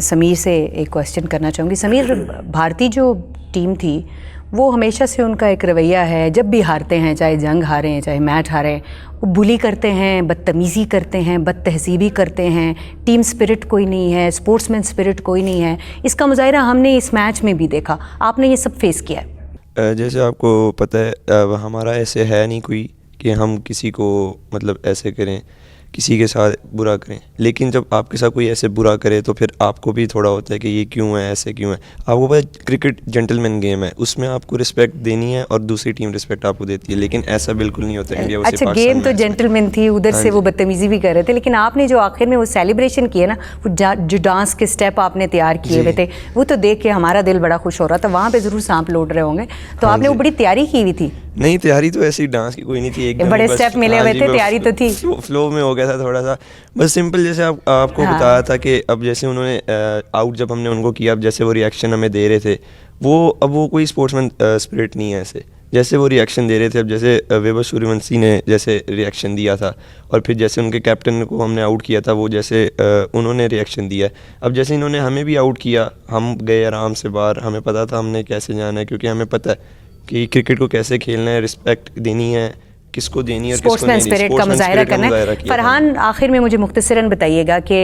समीर से एक क्वेश्चन करना चाहूँगी। समीर, भारतीय जो टीम थी वो हमेशा से उनका एक रवैया है, जब भी हारते हैं, चाहे जंग हारे हैं चाहे मैच हारे, वो बुली करते हैं, बदतमीज़ी करते हैं, बदतहज़ीबी करते हैं, टीम स्पिरिट कोई नहीं है, स्पोर्ट्समैन स्पिरिट कोई नहीं है। इसका मुजाहिरा हमने इस मैच में भी देखा। आपने ये सब फेस किया है? जैसे आपको पता है हमारा ऐसे है नहीं कोई कि हम किसी को मतलब ऐसे करें, किसी के साथ बुरा करें, लेकिन जब आपके साथ कोई ऐसे बुरा करे तो फिर आपको भी थोड़ा होता है कि ये क्यों है, ऐसे क्यों है। आपको पता है क्रिकेट जेंटलमैन गेम है, उसमें आपको रिस्पेक्ट देनी है और दूसरी टीम रिस्पेक्ट आपको देती है, लेकिन ऐसा बिल्कुल नहीं होता इंडिया वर्सेस पाकिस्तान। अच्छा, गेम तो जेंटलमैन थी, उधर से वो बदतमीज़ी भी कर रहे थे, लेकिन आपने जो आखिर में वो सेलिब्रेशन किया ना, वो जो डांस के स्टेप आपने तैयार किए हुए थे, वो तो देख के हमारा दिल बड़ा खुश हो रहा था। वहाँ पे ज़रूर सांप लौट रहे होंगे, तो आपने वो बड़ी तैयारी की हुई थी? नहीं, तैयारी तो ऐसी डांस की कोई नहीं थी, एकदम बड़े स्टेप मिले हुए थे, तैयारी तो थी, फ्लो में हो गया था थोड़ा सा, बस सिंपल। जैसे आपको बताया था कि अब जैसे उन्होंने आउट जब हमने उनको किया, अब जैसे वो रिएक्शन हमें दे रहे थे, अब वो कोई स्पोर्ट्समैन स्पिरिट नहीं है ऐसे, जैसे वो रिएक्शन दे रहे थे। अब जैसे वैभव सूर्यवंशी ने जैसे रिएक्शन दिया था, और फिर जैसे उनके कैप्टन को हमने आउट किया था, वो जैसे उन्होंने रिएक्शन दिया है। अब जैसे इन्होंने हमें भी आउट किया, हम गए आराम से बाहर, हमें पता था हमने कैसे जाना है, क्योंकि हमें पता है कि क्रिकेट को कैसे खेलना है, रिस्पेक्ट देनी है, किसको देनी है, स्पोर्ट्समैन स्पिरिट का मुजाहिरा करना है। फरहान, आखिर में मुझे मुख्तसरन बताइएगा कि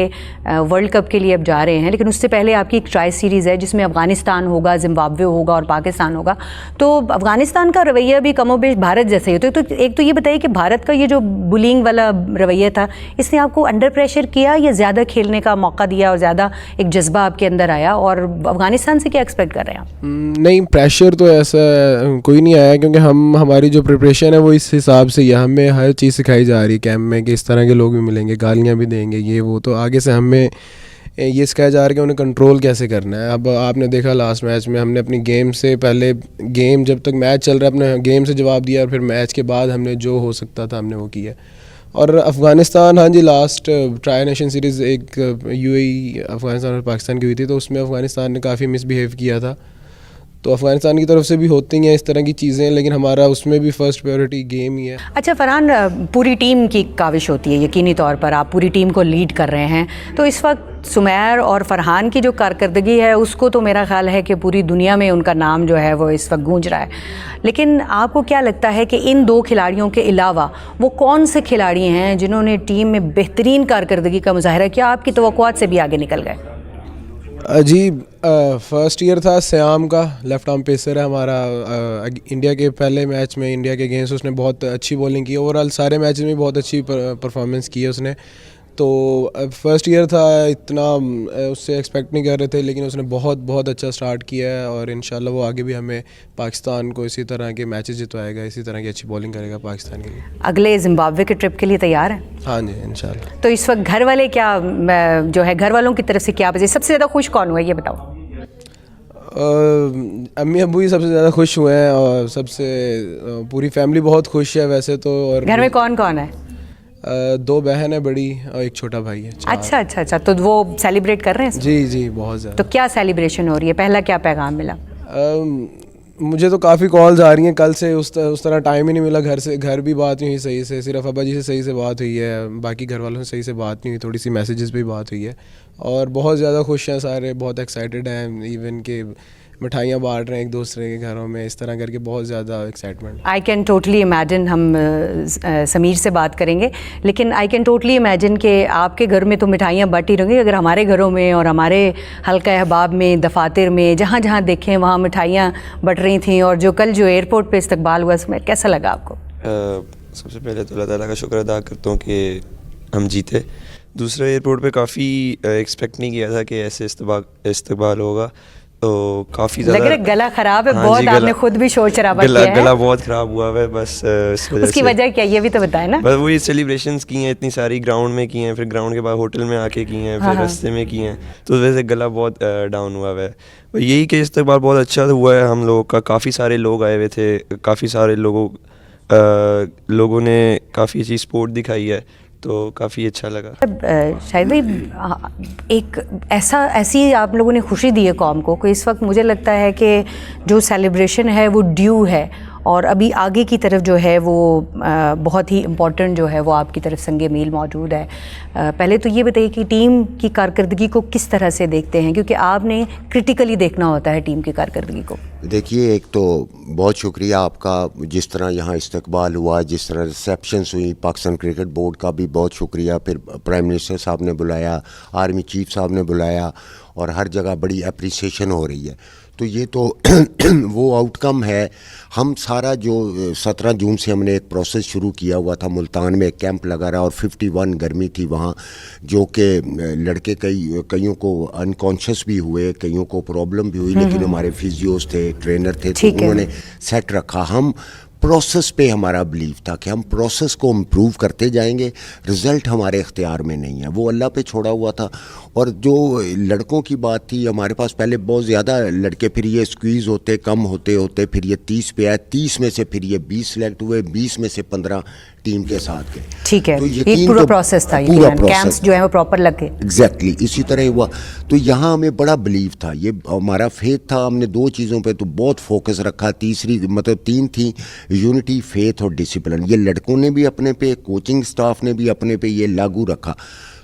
वर्ल्ड कप के लिए अब जा रहे हैं, लेकिन उससे पहले आपकी एक ट्राई सीरीज़ है जिसमें अफ़गानिस्तान होगा, जिम्बाब्वे होगा और पाकिस्तान होगा। तो अफ़गानिस्तान का रवैया भी कमोबेश भारत जैसे ही होता है, तो एक तो ये बताइए कि भारत का ये जो बुलिंग वाला रवैया था, इसने आपको अंडर प्रेशर किया या ज़्यादा खेलने का मौका दिया और ज़्यादा एक जज्बा आपके अंदर आया? और अफ़गानिस्तान से क्या एक्सपेक्ट कर रहे हैं आप? नहीं, प्रेशर तो ऐसा कोई नहीं आया, क्योंकि हमारी जो प्रिपरेशन है वो इस हिसाब से हमें हर चीज़ सिखाई जा रही है कैंप में कि इस तरह के लोग भी मिलेंगे, गालियाँ भी देंगे, ये वो, तो आगे से हमें ये सिखाया जा रहा है कि उन्हें कंट्रोल कैसे करना है। अब आपने देखा लास्ट मैच में हमने अपनी गेम से पहले, गेम जब तक मैच चल रहा है, अपने गेम से जवाब दिया, और फिर मैच के बाद हमने जो हो सकता था हमने वो किया। और अफ़गानिस्तान, हाँ जी, लास्ट ट्राई नेशन सीरीज़ एक यूएई, अफ़गानिस्तान और पाकिस्तान की हुई थी, तो उसमें अफ़गानिस्तान ने काफ़ी मिसबिहेव किया था। तो अफ़गानिस्तान की तरफ से भी होती हैं इस तरह की चीज़ें, लेकिन हमारा उसमें भी फ़र्स्ट प्रायोरिटी गेम ही है। अच्छा फरहान, पूरी टीम की काविश होती है, यकीनी तौर पर आप पूरी टीम को लीड कर रहे हैं, तो इस वक्त सुमैर और फरहान की जो कारकर्दगी है उसको तो मेरा ख्याल है कि पूरी दुनिया में उनका नाम जो है वो इस वक्त गूंज रहा है। लेकिन आपको क्या लगता है कि इन दो खिलाड़ियों के अलावा वो कौन से खिलाड़ी हैं जिन्होंने टीम में बेहतरीन कारकर्दगी का मुजाहिरा किया, आपकी तवक्कुआत से भी आगे निकल गए? जी, फर्स्ट ईयर था श्याम का, लेफ़्ट आर्म पेसर है हमारा। इंडिया के पहले मैच में इंडिया के अगेंस्ट उसने बहुत अच्छी बॉलिंग की, ओवरऑल सारे मैचेस में बहुत अच्छी परफॉर्मेंस की है उसने। तो फर्स्ट ईयर था, इतना उससे एक्सपेक्ट नहीं कर रहे थे, लेकिन उसने बहुत अच्छा स्टार्ट किया है, और इंशाल्लाह वो आगे भी हमें पाकिस्तान को इसी तरह के मैचेस जितवाएगा, इसी तरह की अच्छी बॉलिंग करेगा पाकिस्तान के लिए। अगले जिम्बाब्वे के ट्रिप के लिए तैयार हैं? हाँ जी, इंशाल्लाह। तो इस वक्त घर वाले क्या जो है, घर वालों की तरफ से क्या बजे सबसे ज़्यादा खुश कौन हुआ ये बताओ? अम्मी अब्बू ही सबसे ज़्यादा खुश हुए हैं, और सबसे पूरी फैमिली बहुत खुश है वैसे तो। और घर में कौन कौन है? 2 बहन है बड़ी और एक छोटा भाई है। अच्छा, तो वो सेलिब्रेट कर रहे हैं? जी, बहुत ज़्यादा। तो क्या सेलिब्रेशन हो रही है, पहला क्या पैगाम मिला? मुझे तो काफ़ी कॉल्स आ रही हैं, कल से उस तरह टाइम ही नहीं मिला, घर भी बात नहीं हुई सही से, सिर्फ अब्बा जी से सही से बात हुई है, बाकी घर वालों से सही से बात नहीं हुई, थोड़ी सी मैसेजेस पे बात हुई है। और बहुत ज़्यादा खुश हैं सारे, बहुत एक्साइटेड हैं, इवन के मिठाइयाँ बांट रहे हैं एक दूसरे के घरों में, इस तरह करके बहुत ज़्यादा excitement. I can totally imagine, हम समीर से बात करेंगे, लेकिन आई कैन टोटली इमेजिन कि आपके घर में तो मिठाइयाँ बट ही रहेंगी, अगर हमारे घरों में और हमारे हल्का अहबाब में, दफातर में, जहाँ जहाँ देखें वहाँ मिठाइयाँ बट रही थी। और जो कल जो एयरपोर्ट पे इस्तकबाल हुआ, उसमें कैसा लगा आपको? सबसे पहले तो अल्लाह ताला का शुक्र अदा करता हूँ कि हम जीते। दूसरा, एयरपोर्ट पे काफ़ी एक्सपेक्ट नहीं किया था कि ऐसे इस्तकबाल होगा, तो काफ़ी ज़्यादा लग रहा है गला ख़राब है। हाँ बहुत, आपने खुद भी शोर शराबा किया है। गला बहुत ख़राब हुआ है, बस इस वजह उसकी वजह क्या, ये भी तो बताएं ना। बस वही सेलिब्रेशंस की हैं इतनी सारी, ग्राउंड में की हैं, फिर ग्राउंड के बाद होटल में आके की हैं, फिर रास्ते में की हैं, तो उस वजह से गला बहुत डाउन हुआ है। यही कि इस्तकबाल बहुत अच्छा हुआ है हम लोगों का, काफ़ी सारे लोग आए हुए थे, काफ़ी सारे लोगों ने काफ़ी अच्छी सपोर्ट दिखाई है, तो काफ़ी अच्छा लगा। शायद भाई, एक ऐसी आप लोगों ने खुशी दी है कौम को कि इस वक्त मुझे लगता है कि जो सेलिब्रेशन है वो ड्यू है, और अभी आगे की तरफ जो है वो बहुत ही इम्पोर्टेंट जो है वो आपकी तरफ संगे मील मौजूद है। पहले तो ये बताइए कि टीम की कारकर्दगी को किस तरह से देखते हैं, क्योंकि आपने क्रिटिकली देखना होता है टीम की कारकर्दगी को। देखिए, एक तो बहुत शुक्रिया आपका, जिस तरह यहाँ इस्तकबाल हुआ, जिस तरह रिसेप्शंस हुई, पाकिस्तान क्रिकेट बोर्ड का भी बहुत शुक्रिया। फिर प्राइम मिनिस्टर साहब ने बुलाया, आर्मी चीफ साहब ने बुलाया, और हर जगह बड़ी अप्रिसिएशन हो रही है। तो ये तो वो आउटकम है। हम सारा जो 17 जून से हमने एक प्रोसेस शुरू किया हुआ था, मुल्तान में एक कैंप लगा रहा, और 51 गर्मी थी वहाँ, जो कि लड़के कईयों को अनकॉन्शियस भी हुए, कईयों को प्रॉब्लम भी हुई, लेकिन हमारे फिजियोज थे, ट्रेनर थे, तो उन्होंने सेट रखा। हम प्रोसेस पे हमारा बिलीव था कि हम प्रोसेस को इम्प्रूव करते जाएंगे, रिज़ल्ट हमारे इख्तियार में नहीं है, वो अल्लाह पे छोड़ा हुआ था। और जो लड़कों की बात थी, हमारे पास पहले बहुत ज़्यादा लड़के, फिर ये स्क्वीज़ होते, कम होते होते फिर ये 30 पे आए, 30 में से फिर ये 20 सेलेक्ट हुए, 20 में से 15 टीम के साथ गए। ठीक है, तो एक पूरा प्रोसेस था, पूरा कैंप्स जो है वो प्रॉपर लग गए। एग्जैक्टली इसी तरह हुआ। तो यहाँ हमें बड़ा बिलीव था, ये हमारा फेथ था। हमने 2 चीज़ों पे तो बहुत फोकस रखा, तीसरी मतलब 3 थी, यूनिटी, फेथ और डिसिप्लिन। ये लड़कों ने भी अपने पे, कोचिंग स्टाफ ने भी अपने पे ये लागू रखा।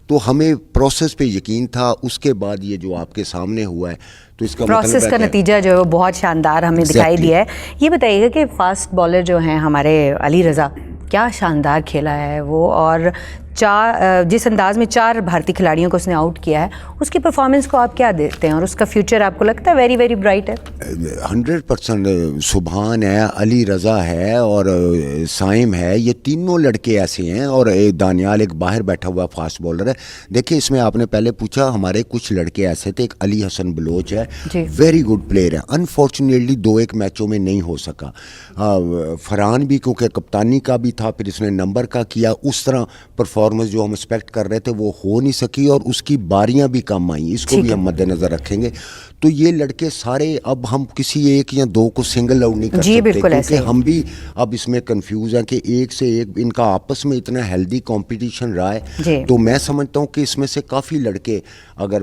तो हमें प्रोसेस पे यकीन था। उसके बाद ये जो आपके सामने हुआ है, तो इसका प्रोसेस का नतीजा जो है वो बहुत शानदार हमें दिखाई दिया है। ये बताइएगा कि फास्ट बॉलर जो हैं हमारे अली रज़ा, क्या शानदार खेला है वो, और जिस अंदाज में 4 भारतीय खिलाड़ियों को उसने आउट किया है, उसकी परफॉर्मेंस को आप क्या देखते हैं, और उसका फ्यूचर आपको लगता है वेरी वेरी ब्राइट है? 100% सुभान है, अली रज़ा है और साइम है, ये तीनों लड़के ऐसे हैं। और एक दानियाल एक बाहर बैठा हुआ फास्ट बॉलर है। देखिए, इसमें आपने पहले पूछा, हमारे कुछ लड़के ऐसे थे, एक अली हसन बलोच है, वेरी गुड प्लेयर है, अनफॉर्चुनेटली 2-1 मैचों में नहीं हो सका। फरहान भी क्योंकि कप्तानी का भी था, फिर इसने नंबर का किया, उस तरह परफॉर्मेंस जो हम एक्सपेक्ट कर रहे थे वो हो नहीं सकी, और उसकी बारियां भी कम आई, इसको भी हम मद्देनजर रखेंगे। तो ये लड़के सारे, अब हम किसी एक या 2 को सिंगल आउट नहीं कर सकते, क्योंकि हम भी अब इसमें कंफ्यूज हैं कि एक से एक इनका आपस में इतना हेल्दी कंपटीशन रहा है। तो मैं समझता हूँ कि इसमें से काफ़ी लड़के, अगर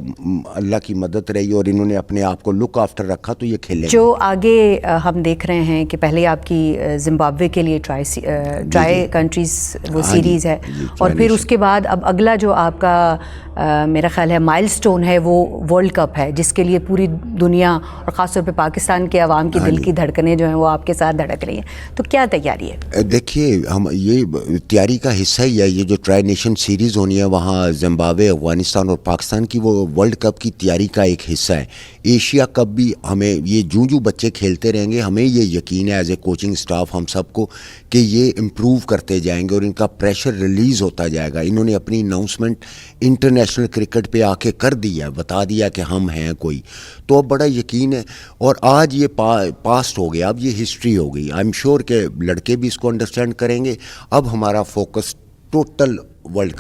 अल्लाह की मदद रही और इन्होंने अपने आप को लुक आफ्टर रखा, तो ये खेलेंगे। जो आगे हम देख रहे हैं कि पहले आपकी जिम्बाब्वे के लिए ट्राई कंट्रीज वो सीरीज़ है, और फिर उसके बाद अब अगला जो आपका मेरा ख्याल है माइलस्टोन है, वो वर्ल्ड कप है, जिसके लिए पूरी दुनिया और ख़ासतौर पे पाकिस्तान के अवाम की दिल की धड़कनें जो हैं वो आपके साथ धड़क रही हैं। तो क्या तैयारी है? देखिए, हम ये तैयारी का हिस्सा ही है। ये जो ट्राई नेशन सीरीज़ होनी है, वहाँ जिम्बाब्वे, अफगानिस्तान और पाकिस्तान की, वो वर्ल्ड कप की तैयारी का एक हिस्सा है। एशिया कप भी हमें, ये जूं बच्चे खेलते रहेंगे, हमें ये यकीन है एज ए कोचिंग स्टाफ हम सबको कि ये इम्प्रूव करते जाएंगे और इनका प्रेशर रिलीज़ होता जाएगा। इन्होंने अपनी अनाउंसमेंट इंटरनेशनल क्रिकेट पे आके कर दिया है, बता दिया कि हम हैं कोई, तो अब बड़ा यकीन है। और आज ये पास्ट हो गया, अब ये हिस्ट्री हो गई। आई एम श्योर कि लड़के भी इसको अंडरस्टैंड करेंगे। अब हमारा फोकस टोटल वर्ल्ड कप